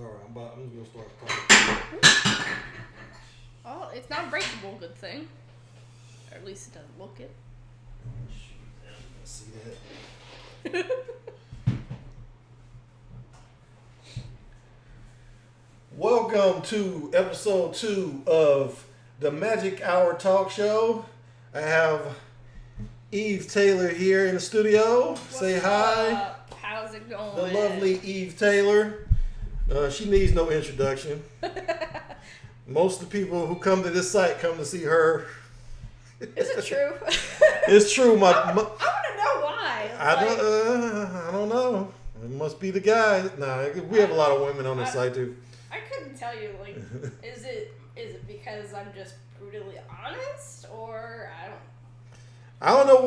Alright, I'm just gonna start talking. Oh, it's not breakable, good thing. Or at least it doesn't look it. See that? Welcome to episode 2 of the Magic Hour Talk Show. I have Eve Taylor here in the studio. Say hi. Up? How's it going? The lovely Eve Taylor. She needs no introduction. Most of the people who come to this site come to see her. Is it true? It's true. I want to know why. I don't know. It must be the guys. Nah, we have a lot of women on this site too. I couldn't tell you. Like, is it because I'm just brutally honest, or I don't know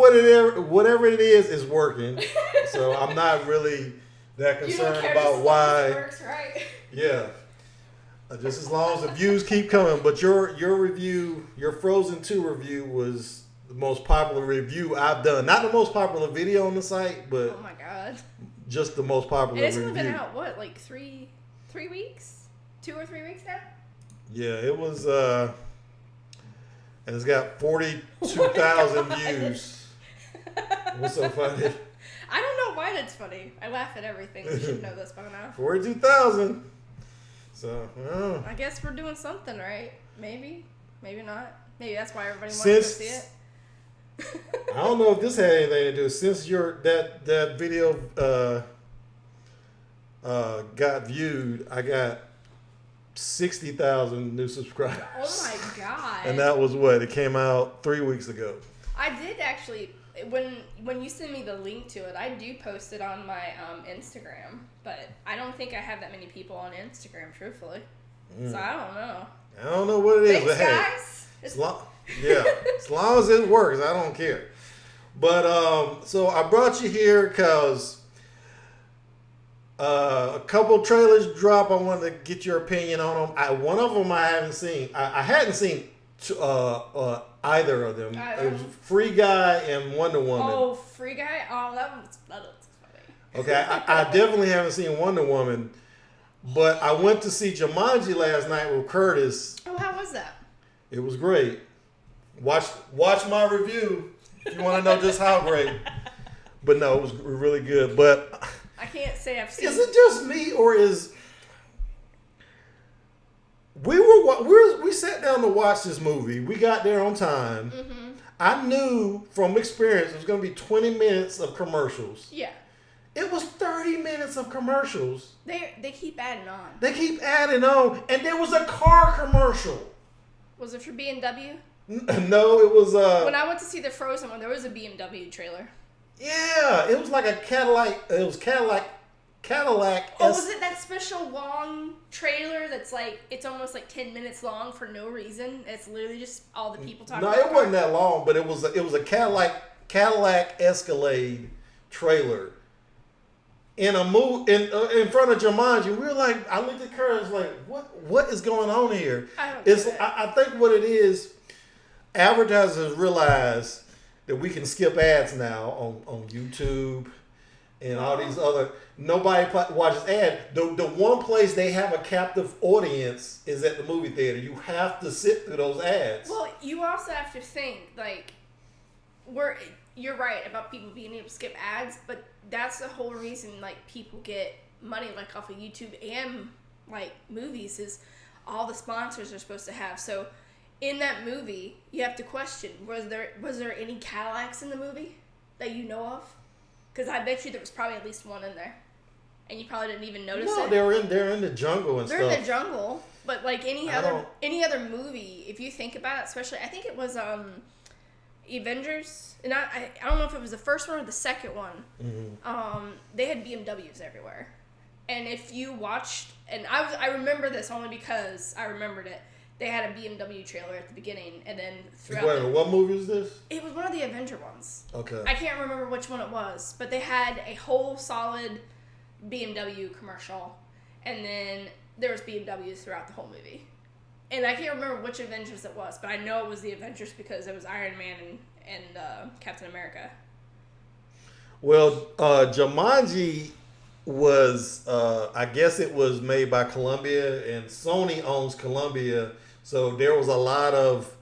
whatever it is working. So I'm not really that concerned about why. It works, right? Yeah. Just as long as the views keep coming. But your review, your Frozen 2 review was the most popular review I've done. Not the most popular video on the site, but oh my god, just the most popular review. It's only been out what, like three weeks, 2 or 3 weeks now. Yeah, it was. And it's got 42,000 views. What's so funny? I don't know why that's funny. I laugh at everything. You should know this by now. 42,000. So, I guess we're doing something right. Maybe not. Maybe that's why everybody wants to see it. I don't know if this had anything to do. Since that video got viewed, I got 60,000 new subscribers. Oh my god! And that was what it came out 3 weeks ago. I did actually. When you send me the link to it, I do post it on my Instagram, but I don't think I have that many people on Instagram, truthfully. So I don't know. I don't know what it is, but guys. As long as it works, I don't care. But so I brought you here because a couple trailers dropped. I wanted to get your opinion on them. One of them I haven't seen. I hadn't seen either of them. It was Free Guy and Wonder Woman. Oh, Free Guy? Oh, that looks funny. Okay, I definitely haven't seen Wonder Woman, but I went to see Jumanji last night with Curtis. Oh, how was that? It was great. Watch my review if you want to know just how great. But no, it was really good. But I can't say I've seen. Is it just me or is we sat down to watch this movie. We got there on time. Mm-hmm. I knew from experience it was going to be 20 minutes of commercials. Yeah. It was 30 minutes of commercials. They keep adding on. They keep adding on. And there was a car commercial. Was it for BMW? No, it was... when I went to see the Frozen one, there was a BMW trailer. Yeah, it was like a Cadillac. It was Cadillac. Oh, was it that special long trailer that's like, it's almost like 10 minutes long for no reason? It's literally just all the people talking about it wasn't that long, but it was a Cadillac Escalade trailer in a in front of Jumanji. We were like, I looked at Curtis like, what is going on here? I think what it is, advertisers realize that we can skip ads now on YouTube and all these other. Nobody watches ads. The one place they have a captive audience is at the movie theater. You have to sit through those ads. Well, you also have to think, like, you're right about people being able to skip ads, but that's the whole reason, like, people get money, like, off of YouTube and, like, movies is all the sponsors are supposed to have. So in that movie, you have to question, was there any Cadillacs in the movie that you know of? Because I bet you there was probably at least one in there. And you probably didn't even notice it. No, they're in the jungle and stuff. They're in the jungle. But like any other movie, if you think about it, especially, I think it was Avengers. And I don't know if it was the first one or the second one. Mm-hmm. They had BMWs everywhere. And if you watched, and I remember this only because I remembered it. They had a BMW trailer at the beginning, and then throughout. Wait, what movie is this? It was one of the Avenger ones. Okay. I can't remember which one it was, but they had a whole solid BMW commercial, and then there was BMWs throughout the whole movie. And I can't remember which Avengers it was, but I know it was the Avengers because it was Iron Man and Captain America. Well, Jumanji was, I guess it was made by Columbia, and Sony owns Columbia, so there was a lot of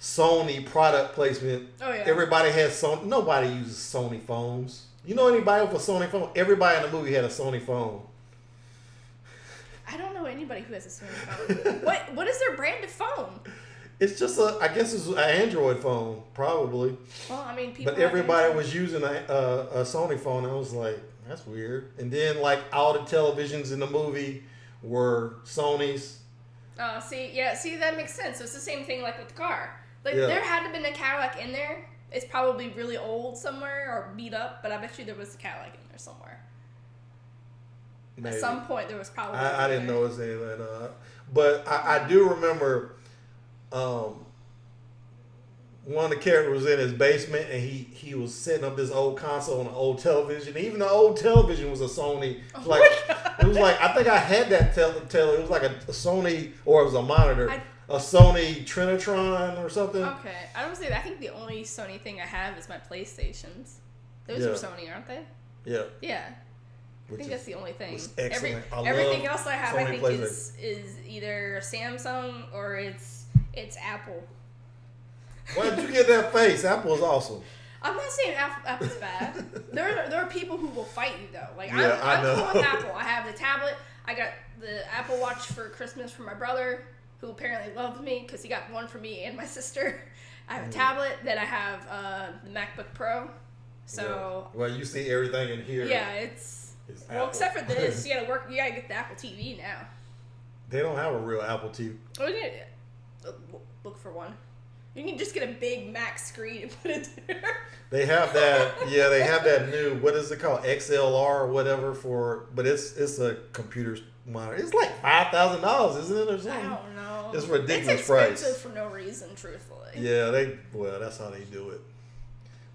Sony product placement. Oh yeah. Everybody has Sony. Nobody uses Sony phones. You know anybody with a Sony phone? Everybody in the movie had a Sony phone. I don't know anybody who has a Sony phone. What is their brand of phone? It's just I guess it's an Android phone, probably. Well, I mean, people. But everybody was using a Sony phone. I was like, that's weird. And then like all the televisions in the movie were Sony's. See, that makes sense. So it's the same thing like with the car. Like there had to have been a Cadillac in there. It's probably really old somewhere or beat up, but I bet you there was a Cadillac in there somewhere. Maybe. At some point, there was probably. I didn't notice any of that. But I do remember one of the characters was in his basement, and he was setting up this old console on an old television. Even the old television was a Sony. It was like I think I had that tele. It was like a Sony, or it was a monitor. A Sony Trinitron or something. Okay, I don't say that. I think the only Sony thing I have is my PlayStations. Those are Sony, aren't they? Yeah. Yeah. I think that's the only thing. Excellent. Everything else I have, Sony, I think, is either Samsung or it's Apple. Why did you get that face? Apple is awesome. I'm not saying Apple's bad. There are people who will fight you though. Like yeah, I'm cool with Apple. I have the tablet. I got the Apple Watch for Christmas from my brother, who apparently loves me because he got one for me and my sister. I have a tablet. Then I have the MacBook Pro. So well, you see everything in here. Yeah, it's well, Apple. Except for this, you gotta get the Apple TV now. They don't have a real Apple TV. Oh yeah, look for one. You can just get a big Mac screen and put it there. They have that. Yeah, they have that new. What is it called? XLR or whatever but it's a computer monitor. It's like $5,000, isn't it, or something? I don't know. It's a ridiculous it's price. Expensive for no reason, truthfully. Yeah, that's how they do it.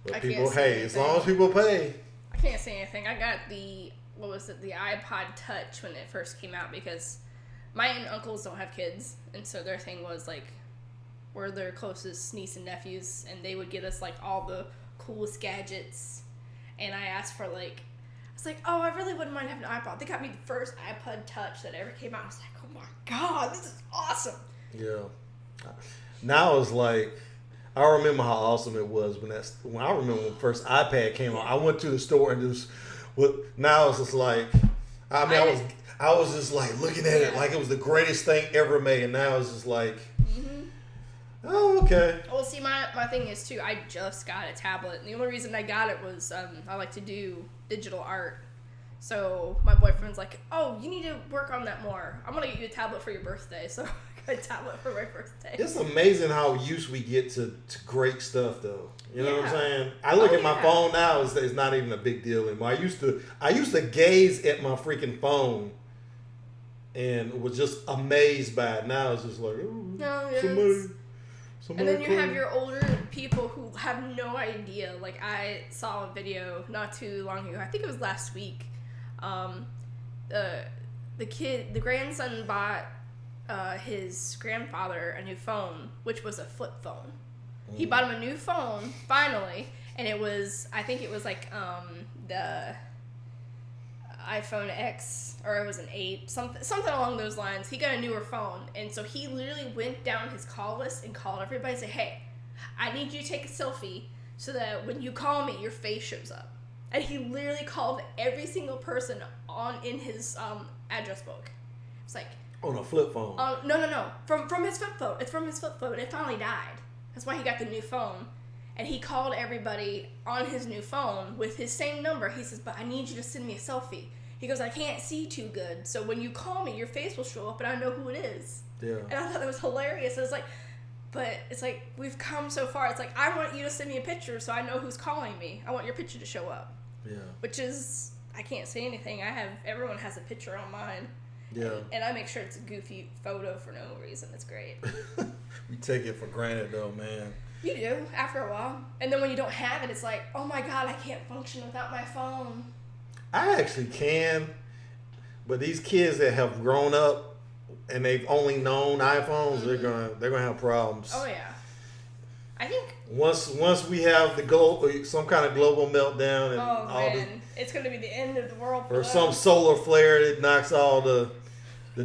But people, as long as people pay. I can't say anything. I got the iPod Touch when it first came out because my aunt and uncles don't have kids, and so their thing was like, we're their closest niece and nephews, and they would get us like all the coolest gadgets. And I asked for I was like, oh, I really wouldn't mind having an iPod. They got me the first iPod Touch that ever came out. I was like, oh my god, this is awesome. Yeah. Now it's like, I remember how awesome it was when I remember when the first iPad came out. I went to the store and now it's just like, I was just like looking at it like it was the greatest thing ever made, and now it's just like, oh, okay. Well, see, my thing is, too, I just got a tablet. And the only reason I got it was I like to do digital art. So my boyfriend's like, oh, you need to work on that more. I'm going to get you a tablet for your birthday. So I got a tablet for my birthday. It's amazing how used we get to great stuff, though. You know what I'm saying? I look at my phone now, it's not even a big deal anymore. I used to gaze at my freaking phone and was just amazed by it. Now it's just like, oh, and then you have your older people who have no idea. Like, I saw a video not too long ago. I think it was last week. The grandson bought his grandfather a new phone, which was a flip phone. He bought him a new phone, finally, and I think it was like the iPhone X, or it was an 8, something along those lines. He got a newer phone, and so he literally went down his call list and called everybody and said, hey, I need you to take a selfie so that when you call me, your face shows up. And he literally called every single person in his address book. It's like, on a flip phone. No. From his flip phone. It's from his flip phone. It finally died. That's why he got the new phone. And he called everybody on his new phone with his same number. He says, but I need you to send me a selfie. He goes, I can't see too good. So when you call me, your face will show up and I know who it is. Yeah. And I thought that was hilarious. It was like, but it's like, we've come so far. It's like, I want you to send me a picture so I know who's calling me. I want your picture to show up. Yeah. Which is, I can't say anything. Everyone has a picture on mine. Yeah. And I make sure it's a goofy photo for no reason. It's great. We take it for granted though, man. You do, after a while. And then when you don't have it, it's like, oh my god, I can't function without my phone. I actually can, but these kids that have grown up and they've only known iPhones, they're gonna have problems. Oh yeah. I think once we have some kind of global meltdown and It's going to be the end of the world. Or some solar flare that knocks all the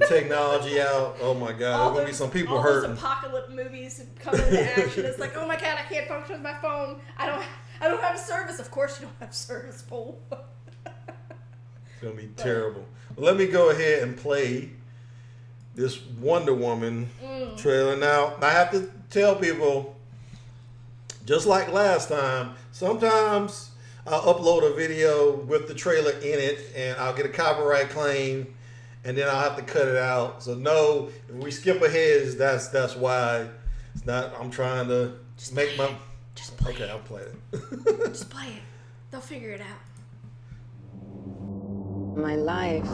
technology out. Oh my God, there's gonna be some people hurting. All those apocalypse movies come into action. It's like, oh my God, I can't function with my phone. I don't have service. Of course you don't have service, fool. It's gonna be terrible. Well, let me go ahead and play this Wonder Woman trailer. Now, I have to tell people, just like last time, sometimes I'll upload a video with the trailer in it and I'll get a copyright claim and then I'll have to cut it out. So no, if we skip ahead, that's why. It's not, I'm trying to Just make play my... it. Just play Okay, it. I'll play it. Just play it. They'll figure it out. My life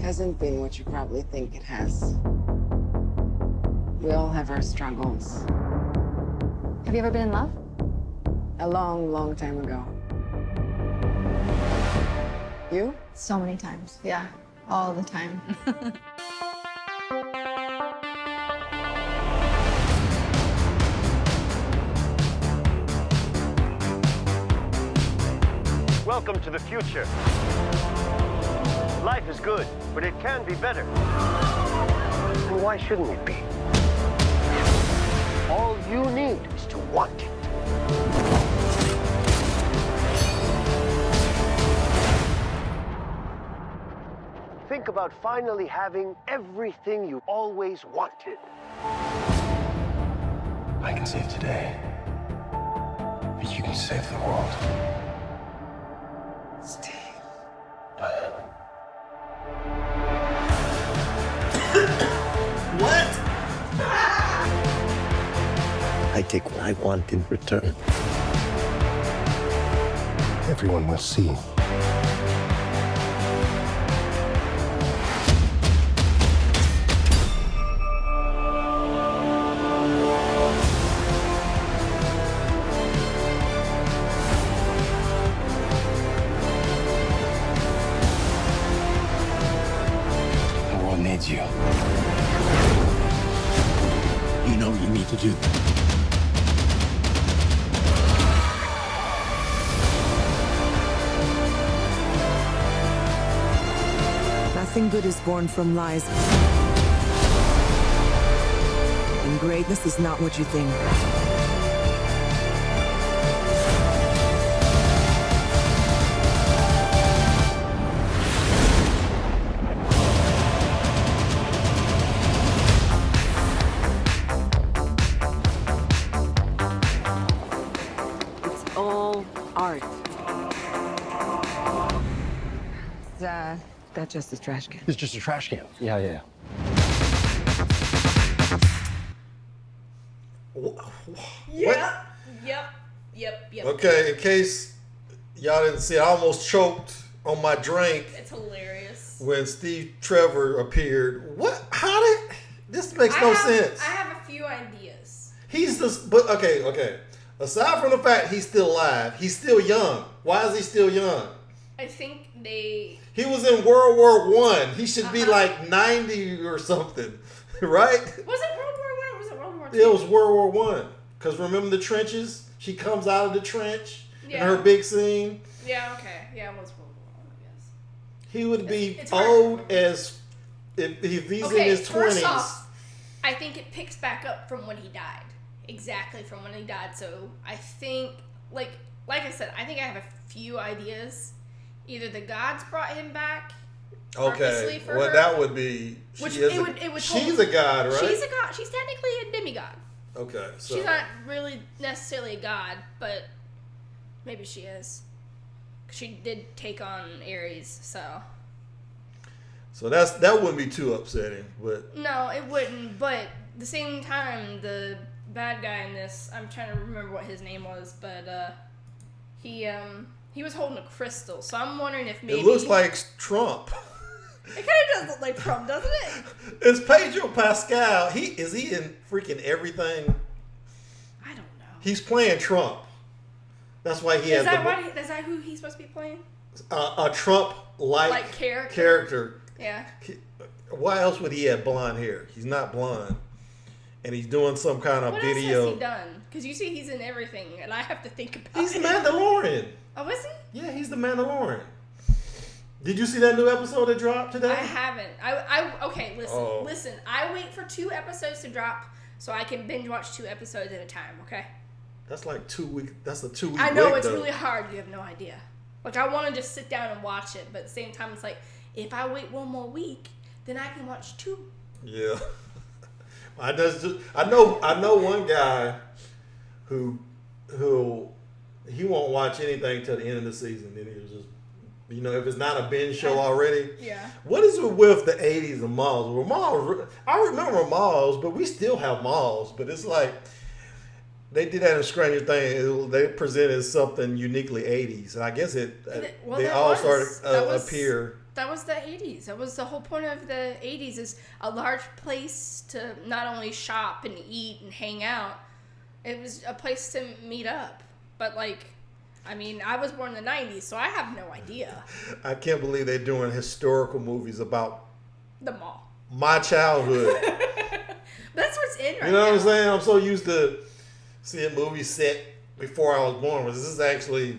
hasn't been what you probably think it has. We all have our struggles. Have you ever been in love? A long, long time ago. You? So many times. Yeah, all the time. Welcome to the future. Life is good, but it can be better. And why shouldn't it be? All you need is to want it. Think about finally having everything you always wanted. I can save today, but you can save the world. Steve. Diana. What? I take what I want in return. Everyone will see. The world needs you. You know what you need to do. Nothing good is born from lies. And greatness is not what you think. It's all art. That's just a trash can. It's just a trash can. Yeah. Yep. Okay, in case y'all didn't see, I almost choked on my drink It's hilarious. when Steve Trevor appeared. What? How did... This makes no sense. I have a few ideas. He's just... But, okay. Aside from the fact he's still alive, he's still young. Why is he still young? I think they... He was in World War One. He should be like 90 or something, right? Was it World War I or was it World War II? It was World War One. Because remember the trenches? She comes out of the trench in Yeah. her big scene. Yeah, okay. Yeah, it was World War I guess. He would be It's hard to old remember. as if he's Okay, in his first 20s. off, I think it picks back up from when he died. Exactly from when he died. So I think, like I said, I think I have a few ideas. Either the gods brought him back. purposely Okay, for well her, that would be. which She is it would she's a god, right? She's a god. She's technically a demigod. Okay, so She's not really necessarily a god, but maybe she is. She did take on Ares, so. So that wouldn't be too upsetting, but No, it wouldn't. But at the same time, the bad guy in this, I'm trying to remember what his name was, but he was holding a crystal. So I'm wondering if maybe it looks like Trump. it kind of does look like Trump, doesn't it? It's Pedro Pascal. Is he in freaking everything? I don't know. He's playing Trump. That's why he has Is that who he's supposed to be playing? a Trump-like Like character? character. Yeah. Why else would he have blonde hair? He's not blonde. and he's doing some kind of What video. else has he done? Because you see he's in everything, and I have to think about He's the it. Mandalorian. Oh, is he? Yeah, he's the Mandalorian. Did you see that new episode that dropped today? I haven't. Okay, listen. I wait for 2 episodes to drop so I can binge watch 2 episodes at a time, okay? That's like 2 weeks. That's a 2 week. I know break, it's though. really hard. You have no idea. Like, I want to just sit down and watch it, but at the same time, it's like, if I wait 1 more week, then I can watch 2. Yeah. I know one guy who he won't watch anything till the end of the season. Then he was just, if it's not a binge show already. Yeah. What is it with the 80s and malls? Well, malls, I remember malls, but we still have malls. But it's like they did that in Stranger Things. They presented something uniquely 80s, and I guess they all started appear. That was the 80s. That was the whole point of the 80s, is a large place to not only shop and eat and hang out. It was a place to meet up. But, I was born in the 90s, so I have no idea. I can't believe they're doing historical movies about The mall. my childhood. That's what's in right now. You know what I'm saying? I'm so used to seeing movies set before I was born. This is actually...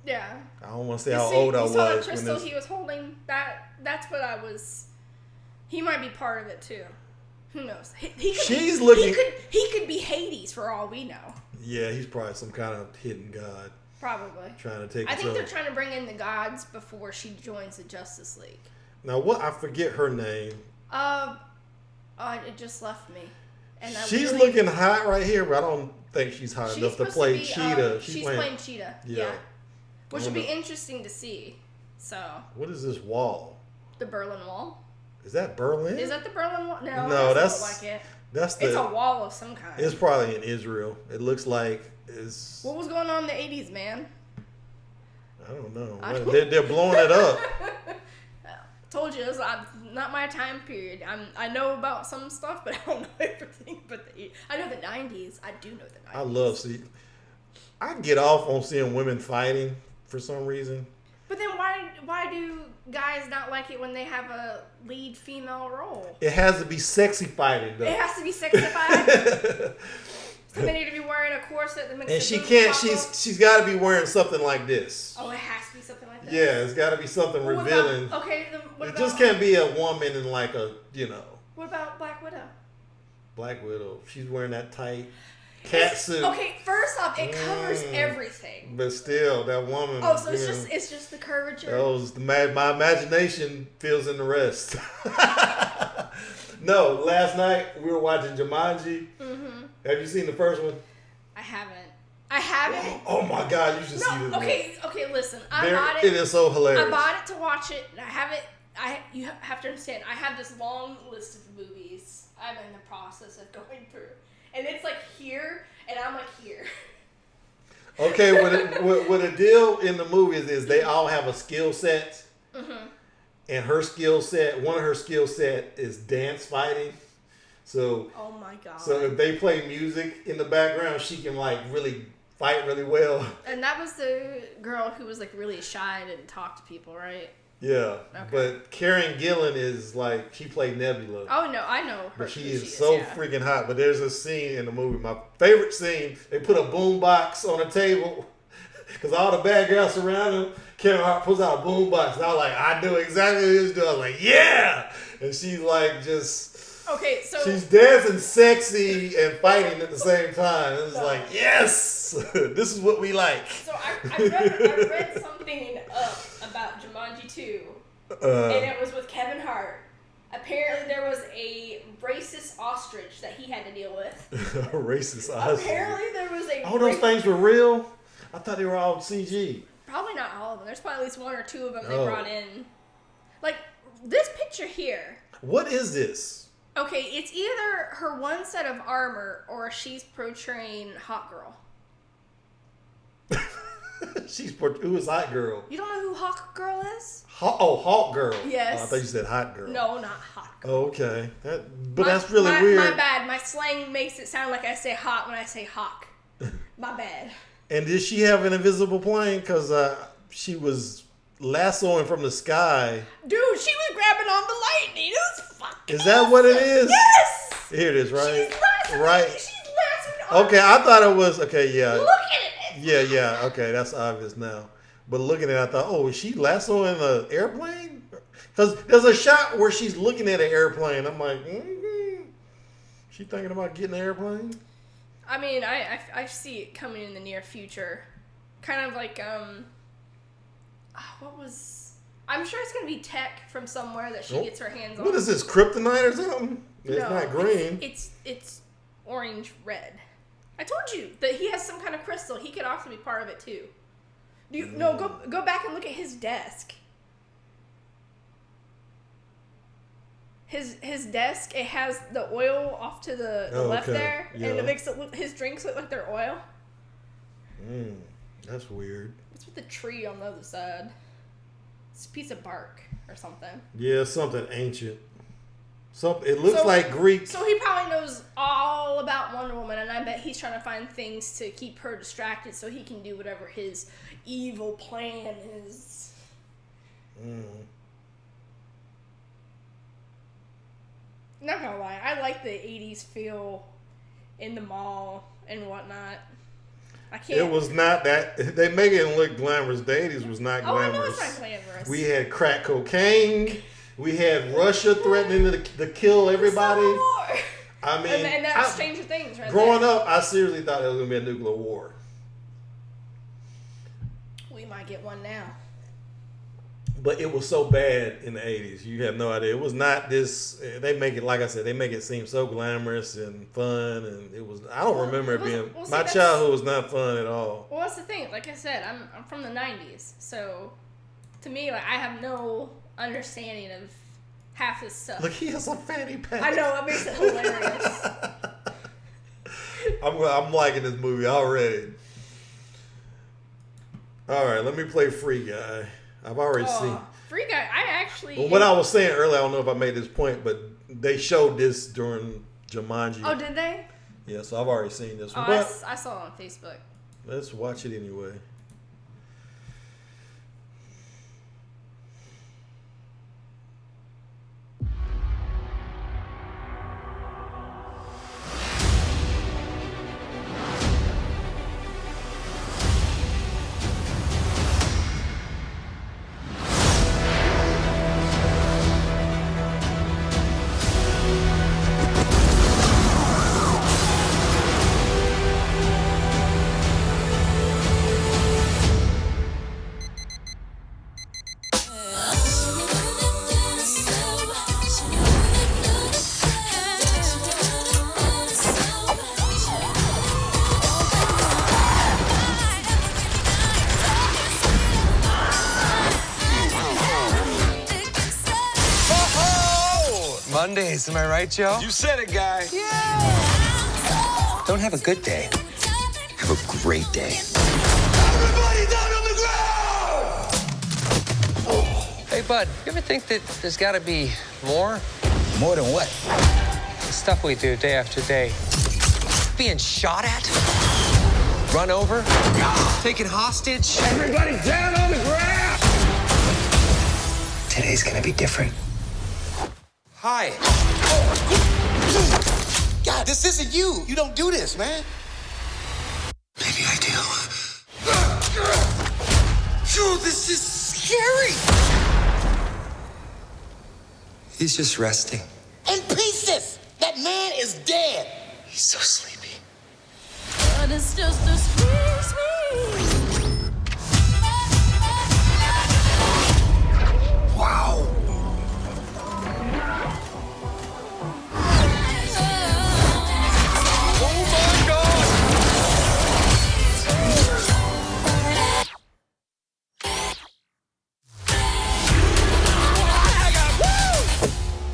Yeah. I don't want to say how old I was. You saw that crystal he was holding? That's what I was... He might be part of it, too. Who knows? She's looking... He could be Hades, for all we know. Yeah, he's probably some kind of hidden god. Probably. Trying to take I think control. they're trying to bring in the gods before she joins the Justice League. Now, what? I forget her name. It just left me. And She's looking hot right here, but I don't think she's hot enough to play Cheetah. She's playing Cheetah. Yeah. Which would be interesting to see. So. What is this wall? The Berlin Wall. Is that Berlin? Is that the Berlin Wall? No, that's look like it. It's a wall of some kind. It's probably in Israel. It looks like it's. What was going on in the 80s, man? I don't know. They're blowing it up. Told you, it's not my time period. I know about some stuff, but I don't know everything. But I know the 90s. I do know the 90s. I get off on seeing women fighting for some reason. But then why do guys not like it when they have a lead female role? It has to be sexy fighting, though. It has to be sexified. So they need to be wearing a corset that makes. And she can't. She's got to be wearing something like this. Oh, it has to be something like that. Yeah, it's got to be something revealing. It just can't be a woman in like a What about Black Widow? Black Widow. She's wearing that tight cat suit. Okay, first off, it covers everything. But still, that woman. Oh, so it's just the curvature. My imagination fills in the rest. No, last night we were watching Jumanji. Mm-hmm. Have you seen the first one? I haven't. Oh my God, you should see this. Okay, listen. I bought it. It is so hilarious. I bought it to watch it. And you have to understand, I have this long list of movies I'm in the process of going through. And it's like here, and I'm like here. Okay, what the deal in the movies is they all have a skill set. Mm-hmm. And one of her skill set is dance fighting. So, oh my God. So if they play music in the background, she can really fight really well. And that was the girl who was really shy and didn't talk to people, right? Yeah. Okay. But Karen Gillan is she played Nebula. Oh no, I know her. But she is freaking hot. But there's a scene in the movie, my favorite scene, they put a boombox on a table because all the bad girls surround him. Karen Hart pulls out a boombox, and I was like, I knew exactly what he was doing. I was like, yeah! And she's okay, so she's dancing sexy and fighting at the same time. It was yes! This is what we like. So I read something about Jumanji 2, and it was with Kevin Hart. Apparently there was a racist ostrich that he had to deal with. A racist ostrich? Apparently there was a... Oh, those things were real? I thought they were all CG. Probably not all of them. There's probably at least 1 or 2 of them they brought in. This picture here. What is this? Okay, it's either her one set of armor or she's portraying Hot Girl. Who is Hot Girl? You don't know who Hot Girl is? Hot Girl. Yes. Oh, I thought you said Hot Girl. No, not Hot Girl. Oh, okay. That's really weird. My bad. My slang makes it sound like I say hot when I say hawk. My bad. And did she have an invisible plane? Because she was lassoing from the sky. Dude, she was grabbing grabbing on the lightning. It was fucking Is that what it is? Yes! Here it is, right? She's lassoing. Right. She's lassoing. Okay, I thought it was, okay, yeah. Look at it. Yeah, okay, that's obvious now. But looking at it, I thought, oh, is she lassoing an airplane? Because there's a shot where she's looking at an airplane. I'm like, she thinking about getting an airplane? I mean, I see it coming in the near future. Kind of like, I'm sure it's going to be tech from somewhere that she gets her hands on. What is this, kryptonite or something? It's not green. It's orange red. I told you that he has some kind of crystal. He could also be part of it too. Go back and look at his desk. His desk, it has the oil off to the left there, and it makes his drinks look like they're oil. That's weird. What's with the tree on the other side? It's a piece of bark or something. Yeah, something ancient. It looks like Greek. So he probably knows all about Wonder Woman, and I bet he's trying to find things to keep her distracted so he can do whatever his evil plan is. Not gonna lie, I like the 80s feel in the mall and whatnot. I can't. It was not that. They make it look glamorous. The 80s was not glamorous. Oh, I know it's not glamorous. We had crack cocaine. We had Russia threatening to kill everybody. I mean, and that's Stranger Things, right? Growing up, I seriously thought it was gonna be a nuclear war. We might get one now. But it was so bad in the 80s. You have no idea. It was not this. They make it, like I said, they make it seem so glamorous and fun. And it was, I don't remember it being, my childhood was not fun at all. Well, that's the thing. Like I said, I'm from the 90s. So to me, like, I have no understanding of half this stuff. Look, he has a fanny pack. I know. It makes it hilarious. I'm liking this movie already. All right, let me play Free Guy. I've already seen Free Guy. I actually. Well, what I was saying earlier, I don't know if I made this point, but they showed this during Jumanji. Oh, did they? Yeah, so I've already seen this one. But I saw it on Facebook. Let's watch it anyway. Mondays, am I right, Joe? You said it, guy. Don't have a good day. Have a great day. Everybody down on the ground! Hey, bud, you ever think that there's got to be more? More than what? The stuff we do day after day. Being shot at? Run over? Taken hostage? Everybody down on the ground! Today's gonna be different. Hi. God, this isn't you. You don't do this, man. Maybe I do. Dude, this is scary. He's just resting. In pieces. That man is dead. He's so sleepy. But it's just a squeeze me. Wow.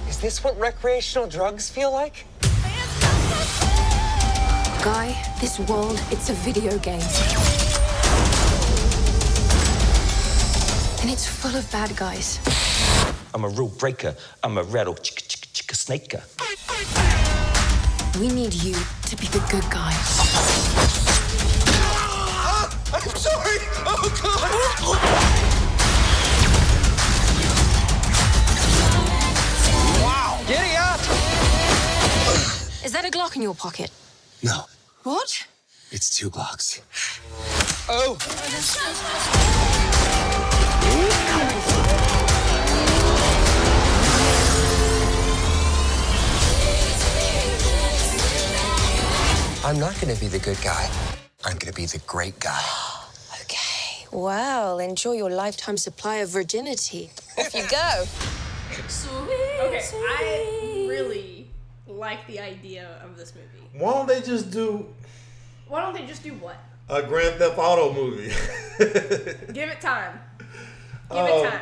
Is this what recreational drugs feel like? Guy, this world, it's a video game. And it's full of bad guys. I'm a rule breaker. I'm a rattle chicka snaker. We need you to be the good guy. I'm sorry. Oh, God. in your pocket? No, What? it's 2 Glocks. Oh! I'm not gonna be the good guy. I'm gonna be the great guy. Okay. Well, enjoy your lifetime supply of virginity. Off you go. Okay, I really like the idea of this movie. Why don't they just do Why don't they just do what? a Grand Theft Auto movie? Give it time. Give it time.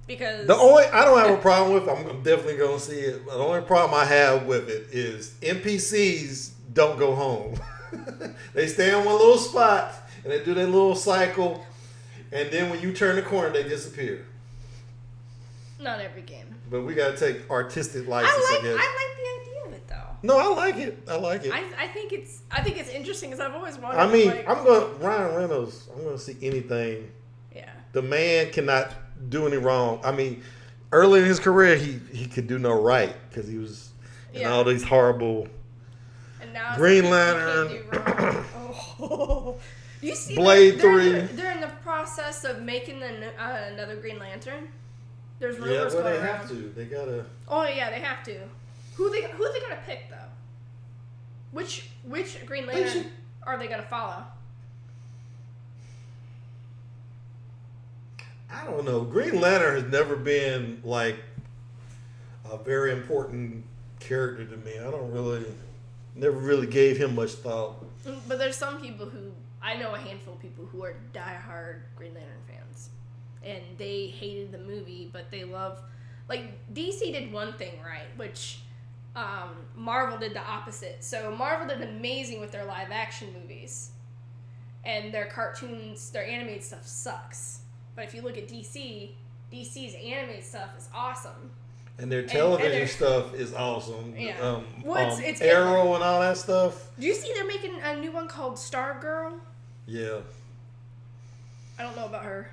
Because I don't have a problem with it. I'm definitely going to see it. The only problem I have with it is NPCs don't go home. They stay on one little spot and they do their little cycle, and then when you turn the corner, they disappear. not every game. But we got to take artistic license. I like guess. the idea of it though. No, I like it. I like it. I think it's interesting because I've always wanted. I mean, like, Ryan Reynolds. I'm going to see anything. Yeah. The man cannot do any wrong. I mean, early in his career, he could do no right because he was in all these horrible and now Green it's like, Lantern, you can't do wrong. Oh. You see, Blade they're 3. They're in the process of making another Green Lantern. There's Yeah, rumors well, going they around. have to. They gotta. Oh yeah, they have to. Who they gonna pick though? Which Green Lantern are they gonna follow? I don't know. Green Lantern has never been like a very important character to me. Never really gave him much thought. But there's some people who I know a handful of people who are diehard Green Lantern fans, and they hated the movie, but they love. Like DC did one thing right, which Marvel did the opposite. So Marvel did amazing with their live action movies, and their cartoons, their animated stuff sucks. But if you look at DC's animated stuff is awesome. And their television stuff is awesome. Yeah. It's Arrow and all that stuff. Do you see they're making a new one called Stargirl? Yeah. I don't know about her.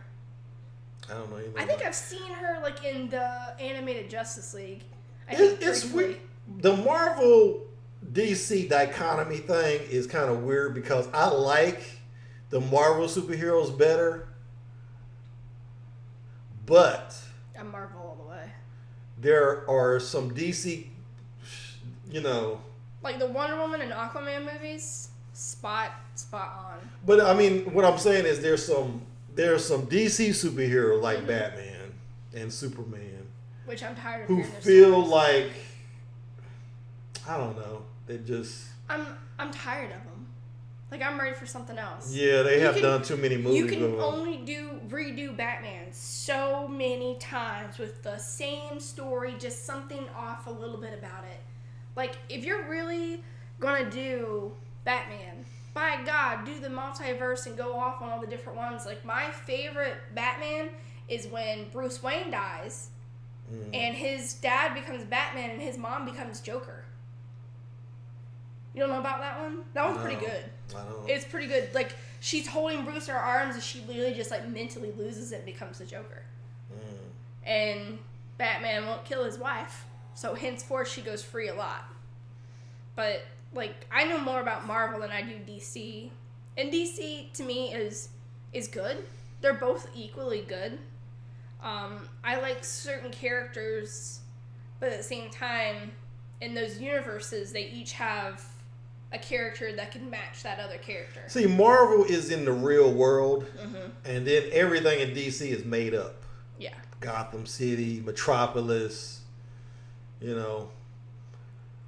I don't know. I think I've seen her like in the animated Justice League. It's weird. The Marvel DC dichotomy thing is kind of weird because I like the Marvel superheroes better, but I'm Marvel all the way. There are some DC, like the Wonder Woman and Aquaman movies, spot on. But I mean, what I'm saying is there's some DC superhero like Batman and Superman, which I'm tired of. Who feel like, I don't know, they just. I'm tired of them. Like I'm ready for something else. Yeah, they have done too many movies. You can only redo Batman so many times with the same story, just something off a little bit about it. Like if you're really gonna do Batman, by God, do the multiverse and go off on all the different ones. Like my favorite Batman is when Bruce Wayne dies, and his dad becomes Batman and his mom becomes Joker. You don't know about that one? That one's pretty good. I don't. It's pretty good. Like she's holding Bruce in her arms and she literally just like mentally loses it and becomes the Joker. And Batman won't kill his wife, so henceforth she goes free a lot. But like I know more about Marvel than I do DC, and DC to me is good. They're both equally good. I like certain characters, but at the same time, in those universes, they each have a character that can match that other character. See, Marvel is in the real world, and then everything in DC is made up. Yeah. Gotham City, Metropolis, Well,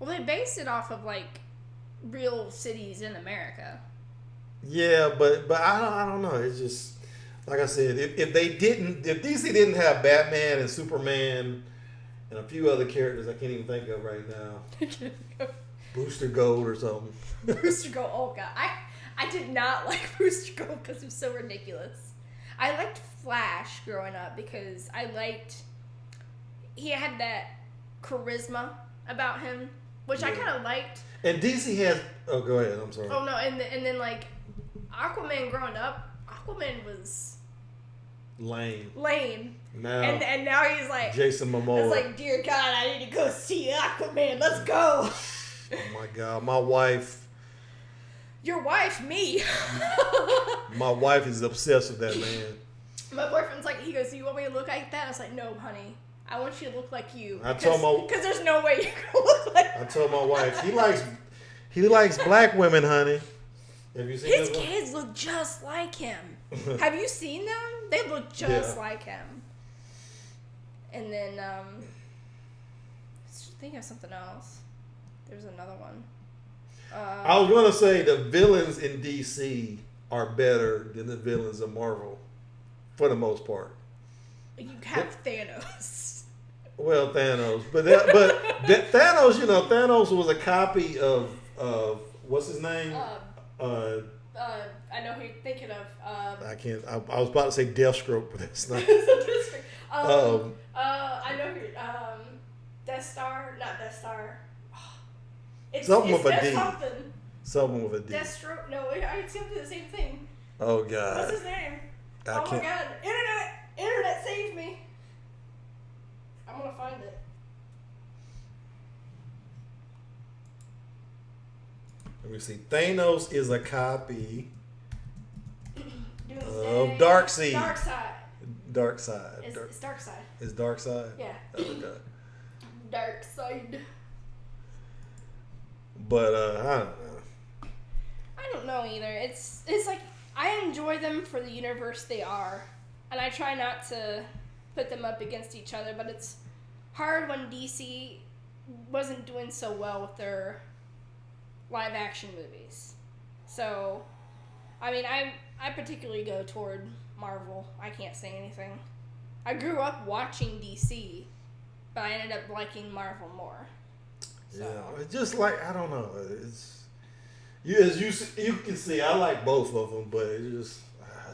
they base it off of like real cities in America. Yeah, but I don't know. It's just like I said, if DC didn't have Batman and Superman and a few other characters I can't even think of right now. Booster Gold or something. Booster Gold. Oh god, I did not like Booster Gold because it was so ridiculous. I liked Flash growing up because he had that charisma about him, which I kind of liked. And DC has. Oh, go ahead. I'm sorry. Oh no, and then like Aquaman growing up, Aquaman was lame. Now, and now he's like Jason Momoa. It's like, dear God, I need to go see Aquaman. Let's go. Oh my God, my wife. Your wife, me. My wife is obsessed with that man. My boyfriend's like, he goes, "Do you want me to look like that?" I was like, "No, honey. I want you to look like you." Because there's no way you're gonna look like. I told my wife he likes black women, honey. Have you seen his kids look just like him? Have you seen them? They look just like him. And then think of something else. There's another one. I was gonna say the villains in DC are better than the villains of Marvel, for the most part. You have Thanos. Well, Thanos, but Thanos, Thanos was a copy of what's his name? I know who you're thinking of. I can't. I was about to say Deathstroke, but that's not. I know who. Death Star, not Death Star. Something with a D. Something. Something with a D. Deathstroke. No, I seem to do the same thing. Oh God. What's his name? My God! Internet, save me! I'm gonna find it. Let me see. Thanos is a copy Doomsday. of Darkseid. Darkseid. It's Darkseid. It's Darkseid? Yeah. Okay. Darkseid. But I don't know. I don't know either. It's like I enjoy them for the universe they are, and I try not to put them up against each other. But it's hard when DC wasn't doing so well with their live action movies. So, I mean, I particularly go toward Marvel. I can't say anything. I grew up watching DC, but I ended up liking Marvel more. So. Yeah, it's just like I don't know. It's as you can see, I like both of them, but it's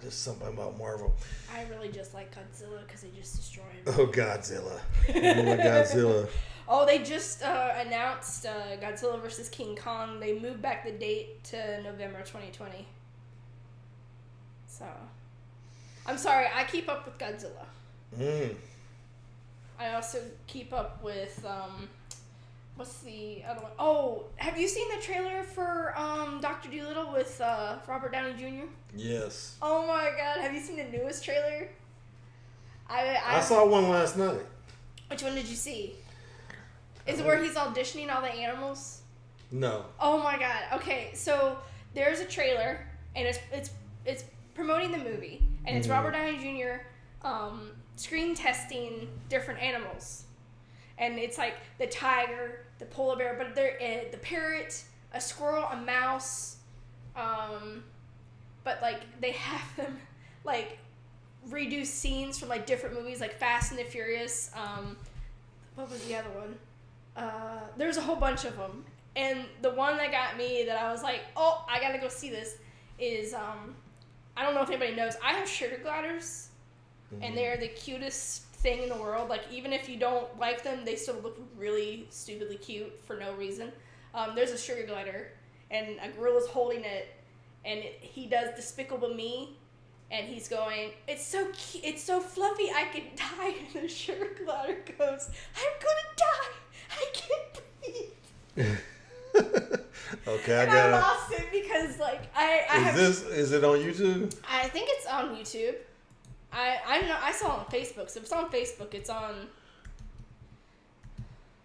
just something about Marvel. I really just like Godzilla because they just destroyed him. Oh, Godzilla! Oh, Godzilla! Oh, they just announced Godzilla vs. King Kong. They moved back the date to November 2020. So, I'm sorry. I keep up with Godzilla. I also keep up with what's the other one? Oh, have you seen the trailer for Dr. Doolittle with Robert Downey Jr.? Yes. Oh my God! Have you seen the newest trailer? I saw one last night. Which one did you see? Is it where he's auditioning all the animals? No. Oh my God! Okay, so there's a trailer, and it's promoting the movie, and it's Robert Downey Jr. Screen testing different animals. And it's like the tiger, the polar bear, but they're the parrot, a squirrel, a mouse, but like they have them like redo scenes from like different movies, like Fast and the Furious. What was the other one? There's a whole bunch of them, and the one that got me that I was like, oh, I gotta go see this is I don't know if anybody knows. I have sugar gliders, and they're the cutest thing in the world. Like, even if you don't like them, they still look really stupidly cute for no reason. There's a sugar glider, and a gorilla's holding it, and he does Despicable Me, and he's going, it's so cute, it's so fluffy, I could die. And the sugar glider goes, I'm gonna die, I can't breathe. Okay, and I lost it because like is it on YouTube? I think it's on YouTube. I know, I saw it on Facebook. So if it's on Facebook, it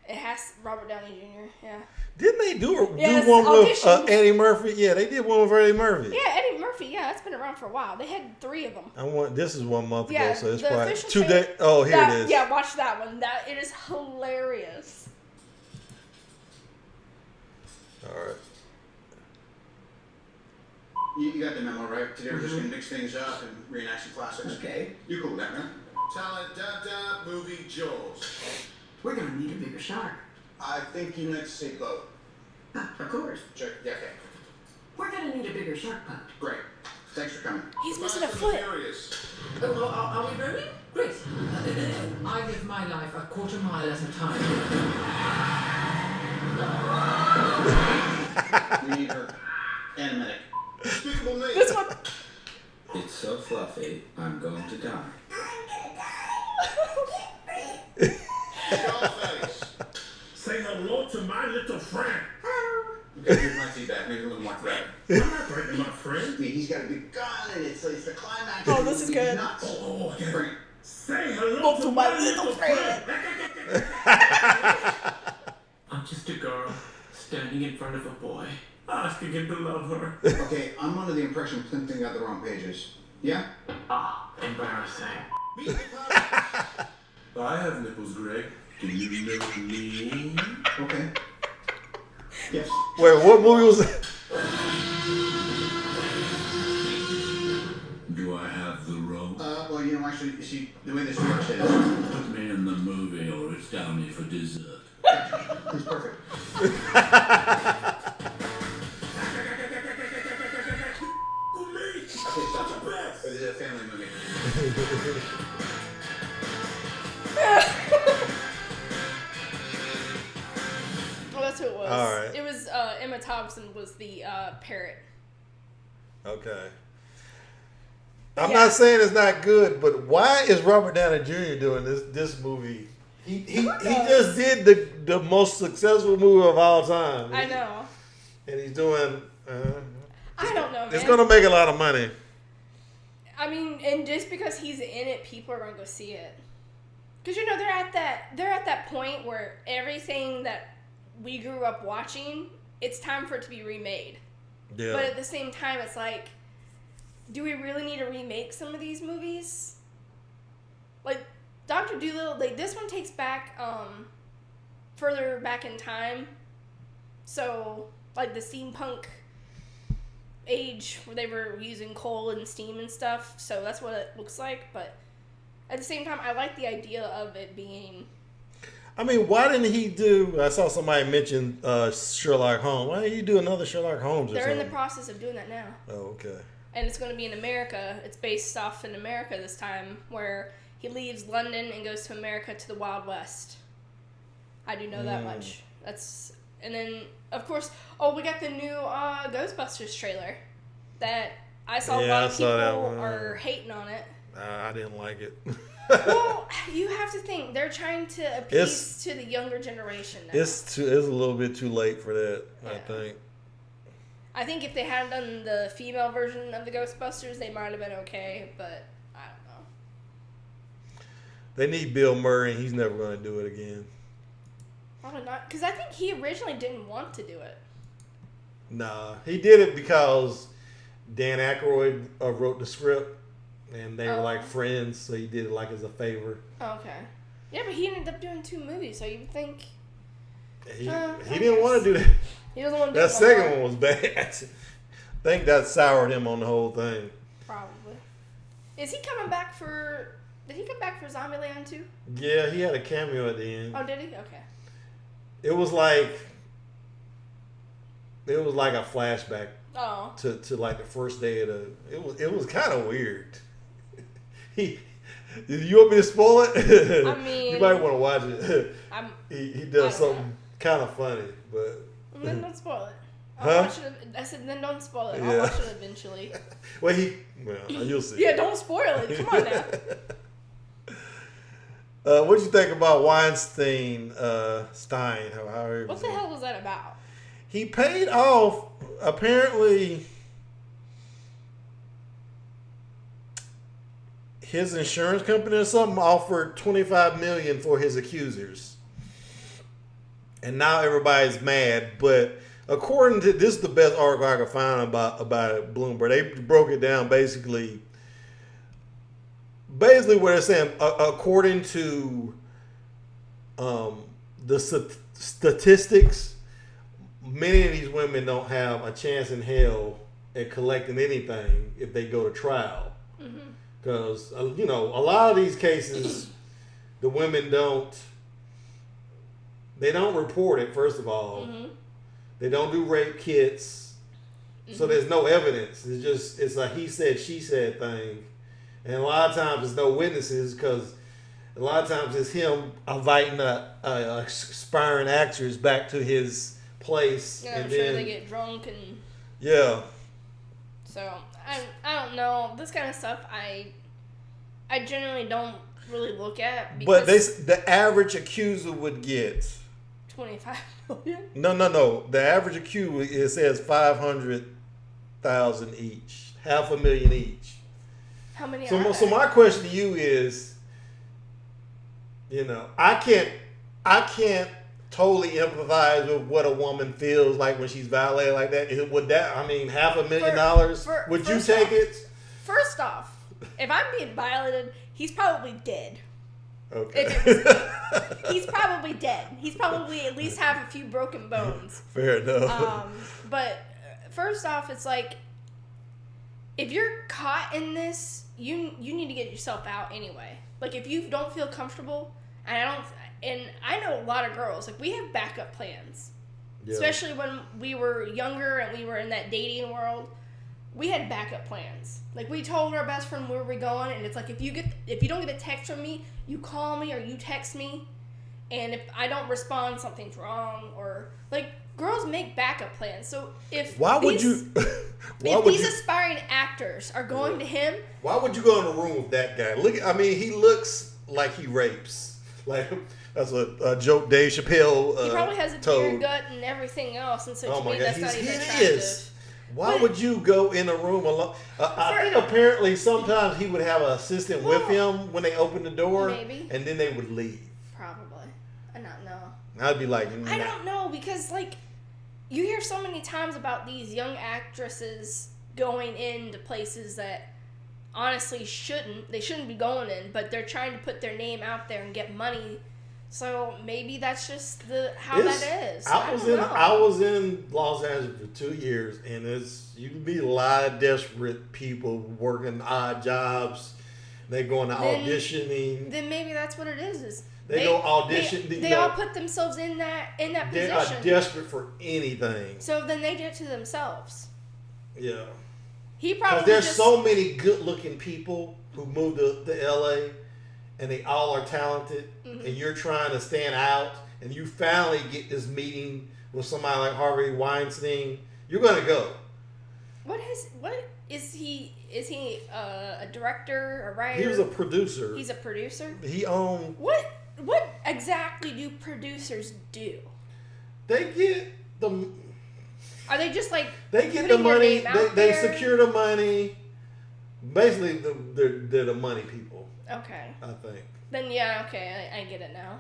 has Robert Downey Jr. Yeah. Didn't they do one with Eddie Murphy? Yeah, they did one with Eddie Murphy. Yeah, Eddie Murphy. Yeah, that's been around for a while. They had 3 of them. This is 1 month ago, so it's the probably 2 days. Oh, here it is. Yeah, watch that one. It is hilarious. All right. You got the memo, right? Today we're just going to mix things up and reenact some classics. Okay. You cool with that, man? Talent, movie, Jaws. We're going to need a bigger shark. I think you meant to say boat. Of course. Sure. Yeah, okay. We're going to need a bigger shark pup. Great. Thanks for coming. He's missing a foot. Are we rolling? Great. I live my life a quarter mile at a time. We need her. Animatic. Despicable Me. This one. It's so fluffy, I'm going to die. Scarface. Say hello to my little friend. nuts? Oh, okay. Bring it. Say hello to my little friend. I'm just a girl standing in front of a boy, asking him to love her. Okay, I'm under the impression Plimpton got the wrong pages. Yeah? Ah, embarrassing. I have nipples, Greg. Do you know me? Okay. Yes. Wait, what movie was that? Do I have the rope? Well, you know, actually, you see, the way this works is... Put me in the movie or it's down here for dessert. He's perfect. Okay, stop. This is a family movie. Well, that's who it was. All right. It was Emma Thompson was the parrot. Okay. I'm not saying it's not good, but why is Robert Downey Jr. doing this movie? He just did the most successful movie of all time. I know. And he's doing. I don't know, man. It's gonna make a lot of money. I mean, and just because he's in it, people are gonna go see it. Because you know they're at that point where everything that we grew up watching, it's time for it to be remade. Yeah. But at the same time, it's like, do we really need to remake some of these movies? Like Dr. Doolittle, like this one takes back further back in time. So like the steampunk age where they were using coal and steam and stuff. So that's what it looks like. But at the same time, I like the idea of it being. I mean, why didn't he do? I saw somebody mention Sherlock Holmes. Why didn't he do another Sherlock Holmes? They're in the process of doing that now. Oh, okay. And it's going to be in America. It's based off in America this time, where he leaves London and goes to America to the Wild West. I do know that much. And then of course, we got the new Ghostbusters trailer that I saw a lot of people are hating on it. I didn't like it. Well, you have to think they're trying to appease to the younger generation now. It's a little bit too late for that. Yeah. I think if they hadn't done the female version of the Ghostbusters, they might have been okay, but I don't know. They need Bill Murray, and he's never going to do it again. Probably not, because I think he originally didn't want to do it. Nah, he did it because Dan Aykroyd wrote the script, and they were like friends, so he did it like as a favor. Oh, okay. Yeah, but he ended up doing 2 movies, so you'd think... He didn't want to do that. He doesn't want to do that second one was bad. I think that soured him on the whole thing. Probably. Is he coming back for... Did he come back for Zombieland too? Yeah, he had a cameo at the end. Oh, did he? Okay. It was like a flashback to like the first day of the. It was kind of weird. You want me to spoil it? I mean, you might want to watch it. He does something kind of funny, but then don't spoil it. Huh? Watch it. I said then don't spoil it. I'll watch it eventually. Well, you'll see. Yeah, don't spoil it. Come on now. What'd you think about Weinstein? What the hell was that about? He paid off, apparently, his insurance company or something offered $25 million for his accusers, and now everybody's mad. But according to this, is the best article I could find about it, Bloomberg. They broke it down basically what they're saying, according to the statistics, many of these women don't have a chance in hell at collecting anything if they go to trial. Because, a lot of these cases, the women don't report it, first of all. They don't do rape kits. So there's no evidence. It's a he said, she said thing. And a lot of times there's no witnesses because a lot of times it's him inviting a aspiring actress back to his place. Yeah, and I'm then, sure they get drunk and... Yeah. So, I don't know. This kind of stuff I generally don't really look at. But the average accuser would get... 25 million? No. The average accuser, it says 500,000 each. $500,000 each. How many So are so there? my question to you is, I can't totally empathize with what a woman feels like when she's violated like that. Would that, $500,000, would you take it? First off, if I'm being violated, he's probably dead. Okay. If it was me, he's probably dead. He's probably at least have a few broken bones. Fair enough. But first off, it's like, if you're caught in this, you need to get yourself out anyway. Like, if you don't feel comfortable, and I know a lot of girls, like, we have backup plans. Yeah. Especially when we were younger and we were in that dating world, we had backup plans. Like, we told our best friend where we're going, and it's like, if you don't get a text from me, you call me or you text me, and if I don't respond, something's wrong. Or, like, girls make backup plans. So if these aspiring actors are going to him, why would you go in a room with that guy? He looks like he rapes. Like, that's a joke Dave Chappelle he probably has a beer gut and everything else, and so to me that's not even attractive. Why would you go in a room alone? I think apparently sometimes he would have an assistant with him when they opened the door, maybe, and then they would leave. Probably. I don't know. I'd be like, I don't know, because like, you hear so many times about these young actresses going into places that honestly they shouldn't be going in, but they're trying to put their name out there and get money. So maybe that's just how that is. I was in Los Angeles for 2 years, and you can meet a lot of desperate people working odd jobs. They going to auditioning. Then maybe that's what it is. They go audition. They all put themselves in that position. They are desperate for anything. So then they do it to themselves. Yeah. He probably there's so many good-looking people who move to LA, and they all are talented, and you're trying to stand out, and you finally get this meeting with somebody like Harvey Weinstein. You're gonna go. What is he? Is he a director, a writer? He was a producer. He's a producer. He owned. What exactly do producers do? They get the. Are they just like they get the money? They secure the money. Basically, they're the money people. Okay. I think. Then yeah, okay, I get it now.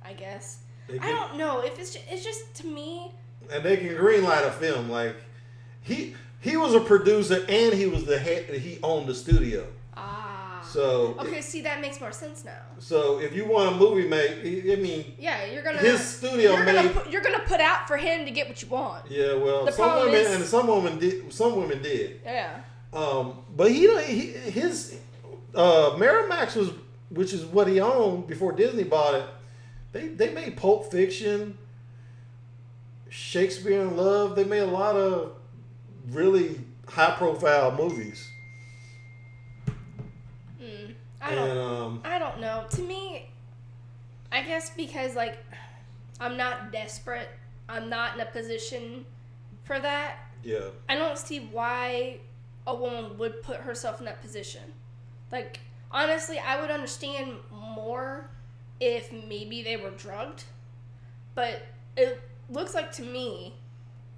I guess. I don't know if it's just to me. And they can greenlight a film like he was a producer and he was the head. He owned the studio. So okay, see that makes more sense now. So if you want a movie made, yeah, you're gonna his studio you're gonna put out for him to get what you want. Yeah, well, some women did. Yeah. But his Miramax which is what he owned before Disney bought it. They made Pulp Fiction, Shakespeare in Love. They made a lot of really high profile movies. I don't know. To me, I guess because like I'm not desperate. I'm not in a position for that. Yeah. I don't see why a woman would put herself in that position. Like, honestly, I would understand more if maybe they were drugged. But it looks like to me,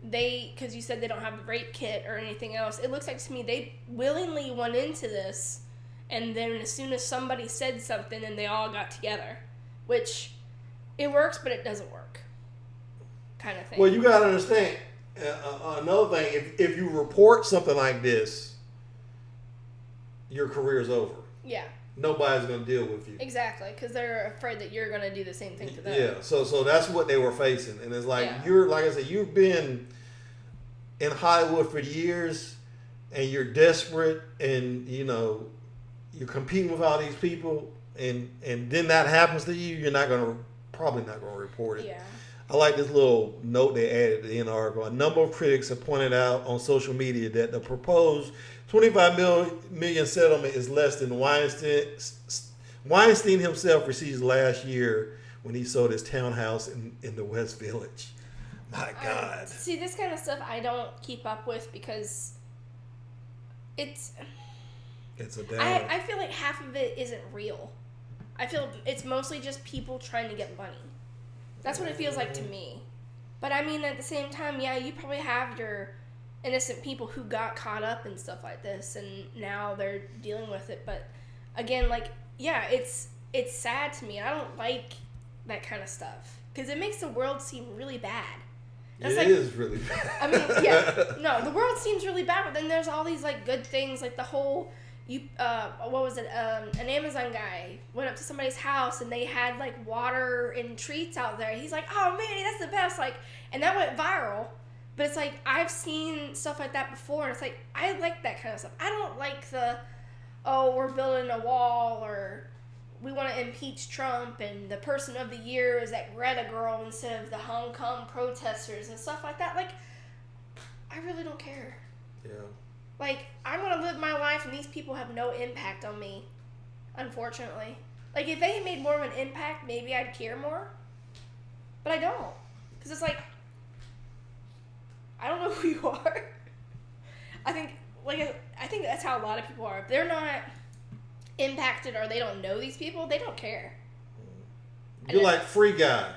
because you said they don't have a rape kit or anything else, it looks like to me they willingly went into this, and then as soon as somebody said something, then they all got together. Which, it works, but it doesn't work. Kind of thing. Well, you got to understand, another thing, if you report something like this, your career's over. Yeah. Nobody's going to deal with you. Exactly, because they're afraid that you're going to do the same thing to them. Yeah, so that's what they were facing. And it's like, like I said, you've been in Hollywood for years, and you're desperate, and, you're competing with all these people, and then that happens to you, you're probably not going to report it. Yeah. I like this little note they added at the end of the article. A number of critics have pointed out on social media that the proposed $25 million settlement is less than Weinstein himself received last year when he sold his townhouse in the West Village. My God. See, this kind of stuff I don't keep up with because it's a down. I feel like half of it isn't real. I feel it's mostly just people trying to get money. That's what it feels like to me. But I mean, at the same time, yeah, you probably have your innocent people who got caught up in stuff like this, and now they're dealing with it. But again, like, yeah, it's sad to me. I don't like that kind of stuff because it makes the world seem really bad. It is really bad. I mean, yeah, no, the world seems really bad, but then there's all these like good things, like the whole what was it? An Amazon guy went up to somebody's house and they had like water and treats out there. He's like, "Oh man, that's the best!" Like, and that went viral. But it's like I've seen stuff like that before, and it's like I like that kind of stuff. I don't like we're building a wall, or we want to impeach Trump, and the person of the year is that Greta girl instead of the Hong Kong protesters and stuff like that. Like, I really don't care. Yeah. Like, I'm going to live my life, and these people have no impact on me, unfortunately. Like, if they had made more of an impact, maybe I'd care more. But I don't. Because it's like, I don't know who you are. I think that's how a lot of people are. If they're not impacted or they don't know these people, they don't care. You're like Free Guy.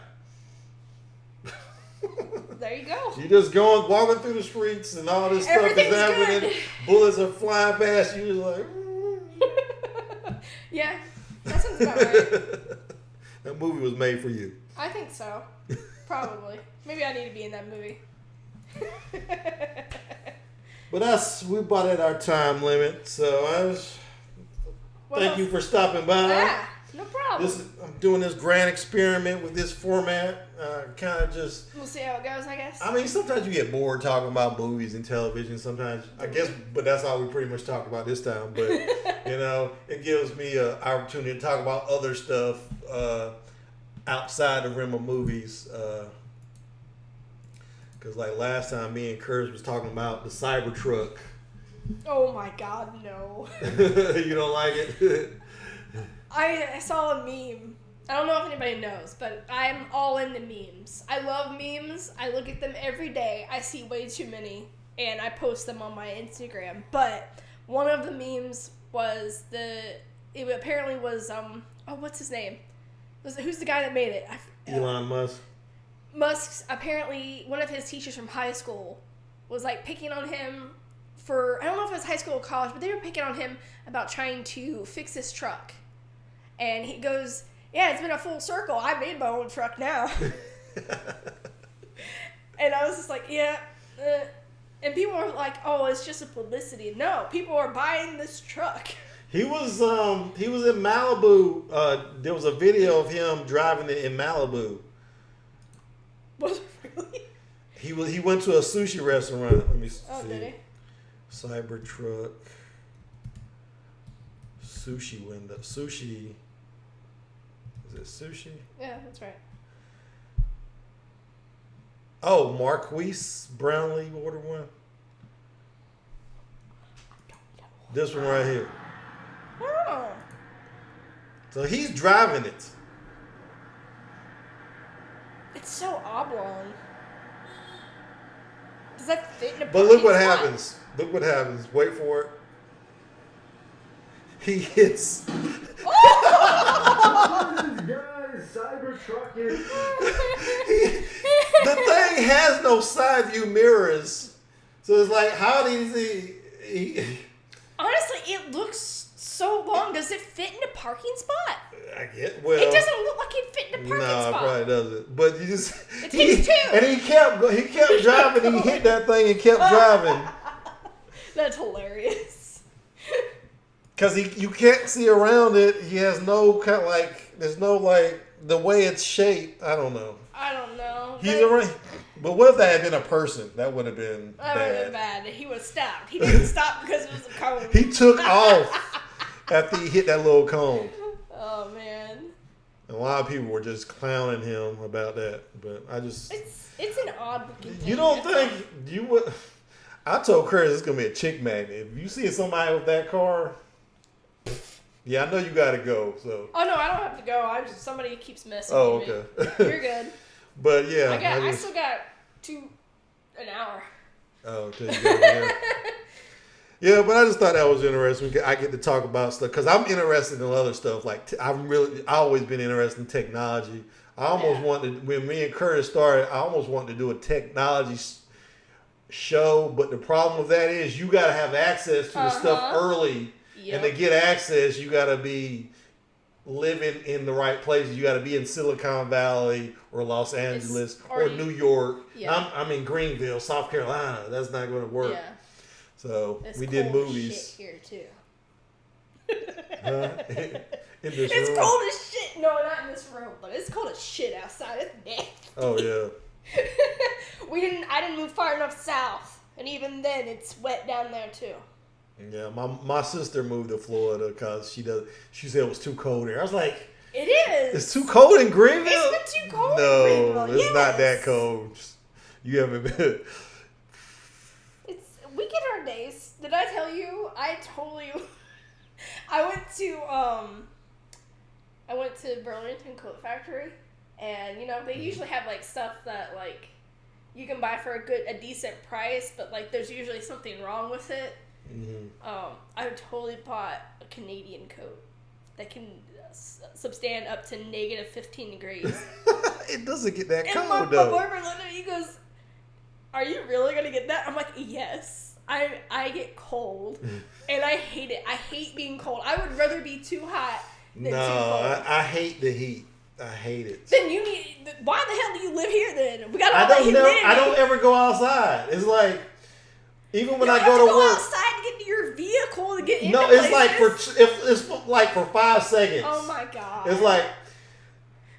There you go. You just walking through the streets and all this stuff is happening. Bullets are flying past you. You're like, yeah, that sounds about right. That movie was made for you. I think so. Probably. Maybe I need to be in that movie. But we about at our time limit, so thank you for stopping by. Yeah, no problem. I'm doing this grand experiment with this format. Kind of just. We'll see how it goes, I guess. I mean, sometimes you get bored talking about movies and television. Sometimes, I guess, but that's all we pretty much talked about this time. But it gives me an opportunity to talk about other stuff outside the realm of movies. Because like last time, me and Curtis was talking about the Cybertruck. Oh my God, no! You don't like it? I saw a meme. I don't know if anybody knows, but I'm all into memes. I love memes. I look at them every day. I see way too many, and I post them on my Instagram. But one of the memes was it apparently was what's his name? Who's the guy that made it? Elon Musk. Musk's apparently one of his teachers from high school was like picking on him for, I don't know if it was high school or college, but they were picking on him about trying to fix his truck. And he goes, "Yeah, it's been a full circle. I made my own truck now." And I was just like, yeah. And people were like, "Oh, it's just a publicity." No, people are buying this truck. He was in Malibu. There was a video of him driving it in Malibu. Was it really? He went to a sushi restaurant. Let me see. Oh, did he? Cybertruck. Sushi window. Sushi. Is it sushi? Yeah, that's right. Oh, Marquise Brownlee ordered one. This one right here. Oh. So he's driving it. It's so oblong. Does that fit in a But look what parking spot? happens. Look what happens. Wait for it. He hits. Cybertruck is. The thing has no side view mirrors. So it's like, how does he Honestly, it looks so long. Does it fit in a parking spot? I get well. It doesn't look like it fit in a parking No, it spot. probably doesn't. But you just It takes two. And he kept driving. He hit that thing and kept driving. That's hilarious. Cause you can't see around it. He has no kind of like. There's no like the way it's shaped. I don't know. I don't know. He's around. But what if that had been a person? That would have been That would have been bad. He would have stopped. He didn't stop because it was a cone. He took off after he hit that little cone. Oh man. And a lot of people were just clowning him about that. But I just. It's an odd looking thing. You don't think you would? I told Curtis it's gonna be a chick magnet. If you see somebody with that car, yeah, I know you gotta go. So. Oh no, I don't have to go. Somebody keeps messing with me. Okay. You're good. But yeah, I still got an hour. Oh, okay. Yeah. Yeah, but I just thought that was interesting. I get to talk about stuff because I'm interested in other stuff. Like I've always been interested in technology. I almost wanted, when me and Curtis started, I almost wanted to do a technology show, but the problem with that is you got to have access to the stuff early. And to get access, you got to be living in the right places. You got to be in Silicon Valley or Los Angeles or New York. Yeah. I'm in Greenville, South Carolina. That's not going to work. Yeah. So we did movies. Shit here too. In this it's room. cold as shit. No, not in this room, but it's cold as shit outside. It's nasty. Oh yeah. I didn't move far enough south, and even then, it's wet down there too. Yeah, my sister moved to Florida because she said it was too cold there. I was like, it is. It's too cold in Greenville. It's been too cold no, in Greenville. It's not that cold. You haven't been. We get our days. Did I tell you? I went to Burlington Coat Factory, and they usually have like stuff that like you can buy for a decent price, but like there's usually something wrong with it. Mm-hmm. I totally bought a Canadian coat that can substand up to negative 15 degrees. It doesn't get that cold my though. My boyfriend looked at me, he goes, "Are you really gonna get that?" I'm like, "Yes." I get cold, and I hate it. I hate being cold. I would rather be too hot than too cold. I hate the heat. I hate it. Then why the hell do you live here then? We got all that humidity. I don't ever go outside. It's like, even when I go to work. Outside to get to your vehicle to get into places. It's like for 5 seconds. Oh my God. It's like,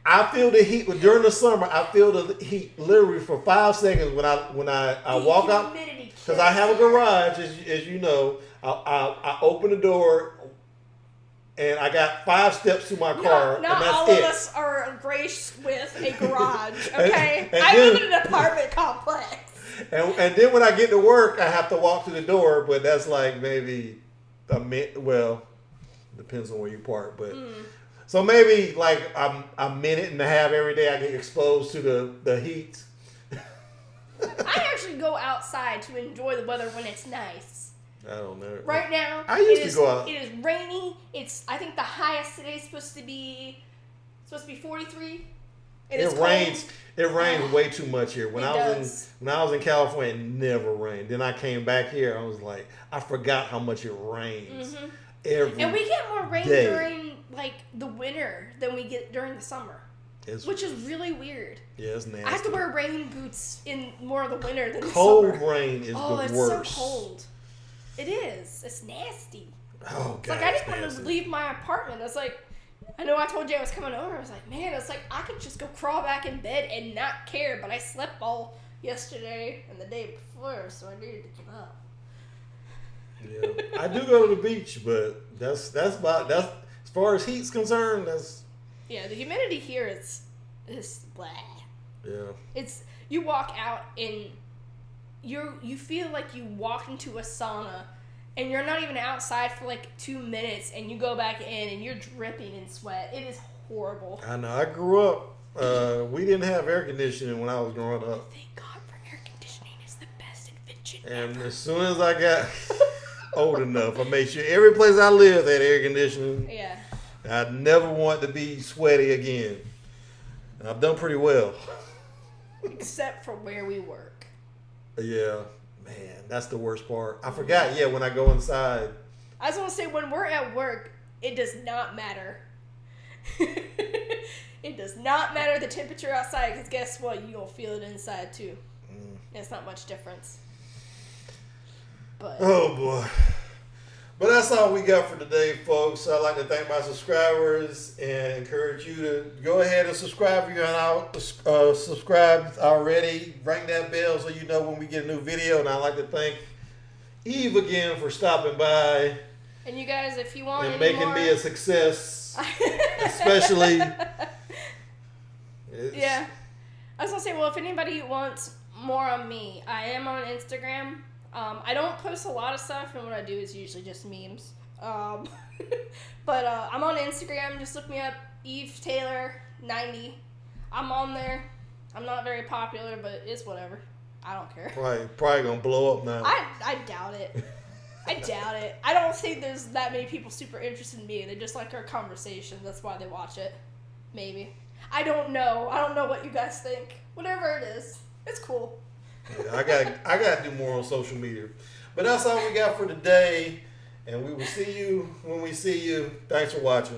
I feel the heat during the summer. I feel the heat literally for 5 seconds when I walk out, because I have a garage, as you know. I open the door, and I got 5 steps to my car, and that's all it. of us are graced with a garage. Okay, I live in an apartment complex. And then when I get to work, I have to walk to the door, but that's like maybe a minute. Well, depends on where you park, but. So maybe like a minute and a half every day I get exposed to the heat. I actually go outside to enjoy the weather when it's nice. I don't know. Right now, I used to go out. It is rainy. I think the highest today is supposed to be 43. It rains. It rains way too much here. When I was in California, it never rained. Then I came back here. I was like, I forgot how much it rains. Mm-hmm. And we get more rain during like the winter than we get during the summer, which is really weird. Yeah, it's nasty. I have to wear rain boots in more of the winter than cold the summer. Rain is the worst. Oh, it's so cold. It is. It's nasty. Oh God. It's like I didn't want to leave my apartment. It's like, I know I told you I was coming over. I was like, man, it's like I could just go crawl back in bed and not care. But I slept all yesterday and the day before, so I needed to get up. Yeah, I do go to the beach, but that's as far as heat's concerned. The humidity here is blah. Yeah, it's you walk out and you feel like you walk into a sauna, and you're not even outside for like 2 minutes, and you go back in and you're dripping in sweat. It is horrible. I know. I grew up. We didn't have air conditioning when I was growing up. Thank God for air conditioning. It's the best invention And ever. as soon as I got old enough, I made sure every place I lived had air conditioning. Yeah. I'd never want to be sweaty again. And I've done pretty well. Except for where we work. Yeah. Man, that's the worst part. I forgot, when I go inside. I was going to say, when we're at work, it does not matter. It does not matter the temperature outside, because guess what? You're going to feel it inside, too. It's not much difference. But. Oh, boy. But that's all we got for today, folks. I'd like to thank my subscribers and encourage you to go ahead and subscribe if you're not subscribed already. Ring that bell so you know when we get a new video. And I'd like to thank Eve again for stopping by. And you guys, if you want and making me a success, especially. Yeah. I was going to say, well, if anybody wants more on me, I am on Instagram. I don't post a lot of stuff, and what I do is usually just memes. But I'm on Instagram. Just look me up, Eve Taylor 90. I'm on there. I'm not very popular, but it's whatever. I don't care. Probably gonna blow up now. I doubt it. I doubt it. I don't think there's that many people super interested in me. They just like our conversation. That's why they watch it. Maybe. I don't know. I don't know what you guys think. Whatever it is, it's cool. Yeah, I got to do more on social media. But that's all we got for today. And we will see you when we see you. Thanks for watching.